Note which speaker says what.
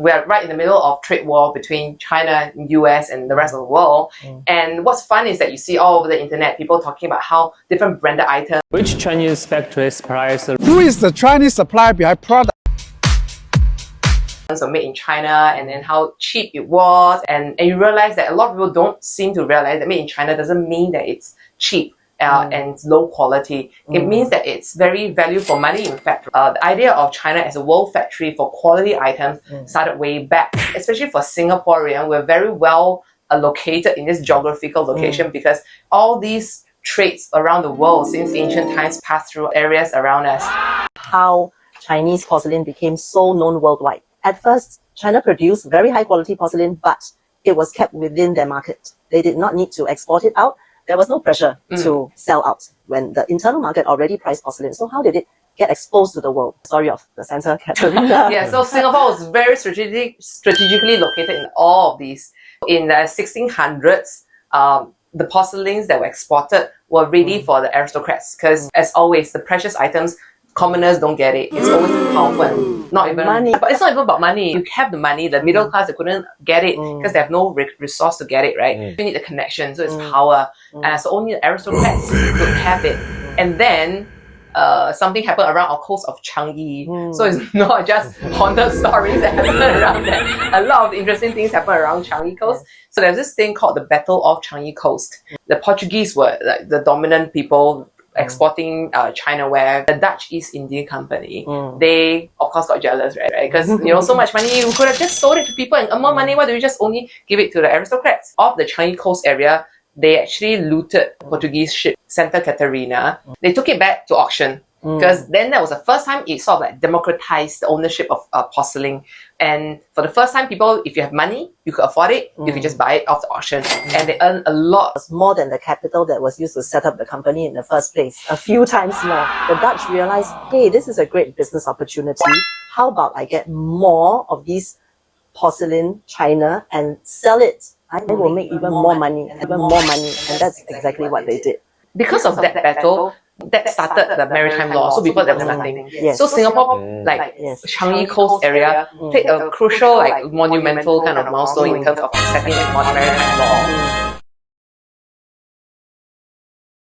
Speaker 1: we're right in the middle of trade war between China, US, and the rest of the world. And what's fun is that you see all over the internet people talking about how different branded items.
Speaker 2: Which Chinese factory supplies the
Speaker 3: Who is the Chinese supplier behind product?
Speaker 1: Are made in China, and then how cheap it was, and you realize that a lot of people don't seem to realize that made in China doesn't mean that it's cheap and low quality. It means that it's very value for money. In fact, the idea of China as a world factory for quality items started way back, especially for Singaporean. We're very well located in this geographical location because all these trades around the world since ancient times passed through areas around us.
Speaker 4: How Chinese porcelain became so known worldwide. At first, China produced very high quality porcelain, but it was kept within their market. They did not need to export it out. There was no pressure to sell out when the internal market already priced porcelain. So how did it get exposed to the world? Story of the Santa Catarina.
Speaker 1: Yeah, so Singapore was very strategically located in all of these. In the 1600s, the porcelains that were exported were ready for the aristocrats because, as always, the precious items, commoners don't get it. It's always powerful and not even
Speaker 4: money.
Speaker 1: But it's not even about money. You have the money, the middle class, they couldn't get it because they have no resource to get it, right? You need the connection, so it's power. And so only the aristocrats could have it. And then something happened around our coast of Changi. So it's not just haunted stories that happen around there. A lot of interesting things happen around Changi coast. So there's this thing called the Battle of Changi Coast. The Portuguese were like the dominant people exporting China ware. The Dutch East India Company, they of course got jealous, right? Because so much money, we could have just sold it to people and earn more money. Why do we just only give it to the aristocrats? Off the Changi Coast area, they actually looted Portuguese ship Santa Catarina. They took it back to auction because then that was the first time it sort of like democratized the ownership of porcelain. And for the first time, people, if you have money, you could afford it, you could just buy it off the auction. And they earn a lot.
Speaker 4: It was more than the capital that was used to set up the company in the first place. A few times more. The Dutch realized, hey, this is a great business opportunity. How about I get more of these porcelain China and sell it? I will make even more money. And that's exactly what they did.
Speaker 1: Because of that battle, that started the maritime law. So before there was nothing.
Speaker 4: Yes.
Speaker 1: So Singapore, Changi Coast area, played a crucial, monumental kind of milestone in terms of setting the maritime law.